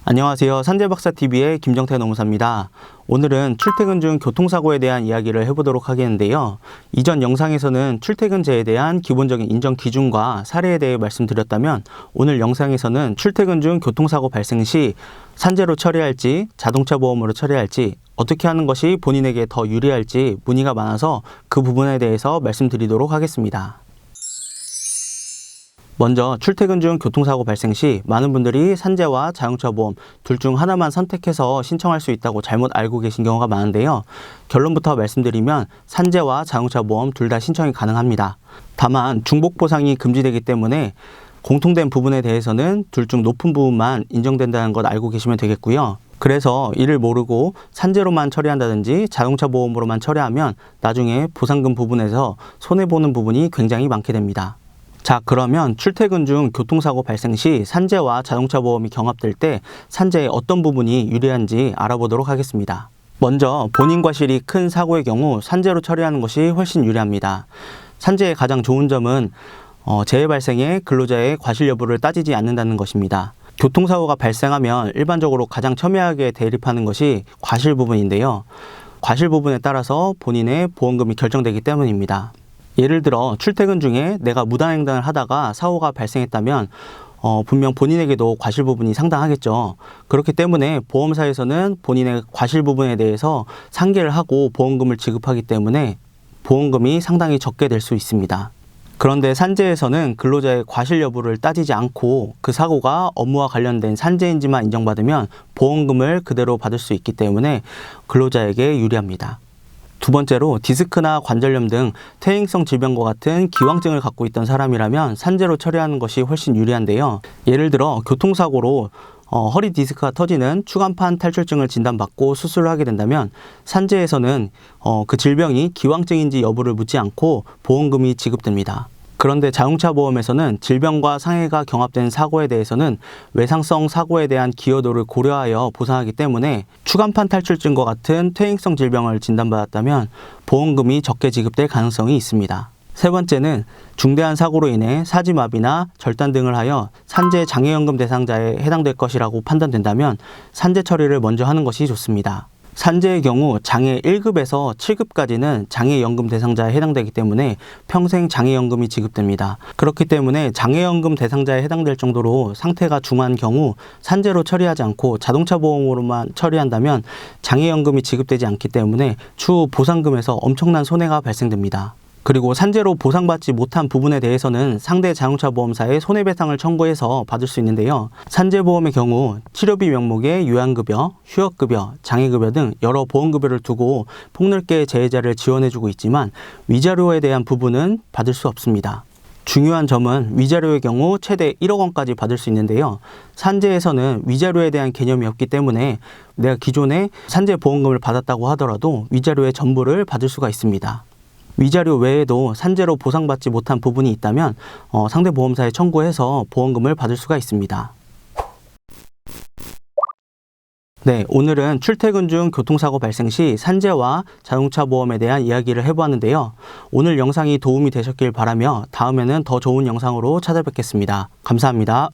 안녕하세요. 산재박사TV의 김정태 노무사입니다. 오늘은 출퇴근 중 교통사고에 대한 이야기를 해보도록 하겠는데요. 이전 영상에서는 출퇴근제에 대한 기본적인 인정 기준과 사례에 대해 말씀드렸다면 오늘 영상에서는 출퇴근 중 교통사고 발생 시 산재로 처리할지 자동차 보험으로 처리할지 어떻게 하는 것이 본인에게 더 유리할지 문의가 많아서 그 부분에 대해서 말씀드리도록 하겠습니다. 먼저 출퇴근 중 교통사고 발생 시 많은 분들이 산재와 자동차 보험 둘 중 하나만 선택해서 신청할 수 있다고 잘못 알고 계신 경우가 많은데요. 결론부터 말씀드리면 산재와 자동차 보험 둘 다 신청이 가능합니다. 다만 중복 보상이 금지되기 때문에 공통된 부분에 대해서는 둘 중 높은 부분만 인정된다는 것 알고 계시면 되겠고요. 그래서 이를 모르고 산재로만 처리한다든지 자동차 보험으로만 처리하면 나중에 보상금 부분에서 손해보는 부분이 굉장히 많게 됩니다. 자, 그러면 출퇴근 중 교통사고 발생 시 산재와 자동차 보험이 경합될 때 산재의 어떤 부분이 유리한지 알아보도록 하겠습니다. 먼저 본인 과실이 큰 사고의 경우 산재로 처리하는 것이 훨씬 유리합니다. 산재의 가장 좋은 점은 재해 발생에 근로자의 과실 여부를 따지지 않는다는 것입니다. 교통사고가 발생하면 일반적으로 가장 첨예하게 대립하는 것이 과실 부분인데요. 과실 부분에 따라서 본인의 보험금이 결정되기 때문입니다. 예를 들어 출퇴근 중에 내가 무단횡단을 하다가 사고가 발생했다면 분명 본인에게도 과실 부분이 상당하겠죠. 그렇기 때문에 보험사에서는 본인의 과실 부분에 대해서 상계를 하고 보험금을 지급하기 때문에 보험금이 상당히 적게 될 수 있습니다. 그런데 산재에서는 근로자의 과실 여부를 따지지 않고 그 사고가 업무와 관련된 산재인지만 인정받으면 보험금을 그대로 받을 수 있기 때문에 근로자에게 유리합니다. 두 번째로 디스크나 관절염 등 퇴행성 질병과 같은 기왕증을 갖고 있던 사람이라면 산재로 처리하는 것이 훨씬 유리한데요. 예를 들어 교통사고로 허리 디스크가 터지는 추간판 탈출증을 진단받고 수술을 하게 된다면 산재에서는 그 질병이 기왕증인지 여부를 묻지 않고 보험금이 지급됩니다. 그런데 자동차 보험에서는 질병과 상해가 경합된 사고에 대해서는 외상성 사고에 대한 기여도를 고려하여 보상하기 때문에 추간판 탈출증과 같은 퇴행성 질병을 진단받았다면 보험금이 적게 지급될 가능성이 있습니다. 세 번째는 중대한 사고로 인해 사지마비나 절단 등을 하여 산재 장애연금 대상자에 해당될 것이라고 판단된다면 산재 처리를 먼저 하는 것이 좋습니다. 산재의 경우 장애 1급에서 7급까지는 장애연금 대상자에 해당되기 때문에 평생 장애연금이 지급됩니다. 그렇기 때문에 장애연금 대상자에 해당될 정도로 상태가 중한 경우 산재로 처리하지 않고 자동차 보험으로만 처리한다면 장애연금이 지급되지 않기 때문에 추후 보상금에서 엄청난 손해가 발생됩니다. 그리고 산재로 보상받지 못한 부분에 대해서는 상대 자동차 보험사에 손해배상을 청구해서 받을 수 있는데요. 산재보험의 경우 치료비 명목에 요양급여, 휴업급여, 장애급여 등 여러 보험급여를 두고 폭넓게 재해자를 지원해주고 있지만 위자료에 대한 부분은 받을 수 없습니다. 중요한 점은 위자료의 경우 최대 1억 원까지 받을 수 있는데요. 산재에서는 위자료에 대한 개념이 없기 때문에 내가 기존에 산재보험금을 받았다고 하더라도 위자료의 전부를 받을 수가 있습니다. 위자료 외에도 산재로 보상받지 못한 부분이 있다면 상대 보험사에 청구해서 보험금을 받을 수가 있습니다. 네, 오늘은 출퇴근 중 교통사고 발생 시 산재와 자동차 보험에 대한 이야기를 해보았는데요. 오늘 영상이 도움이 되셨길 바라며 다음에는 더 좋은 영상으로 찾아뵙겠습니다. 감사합니다.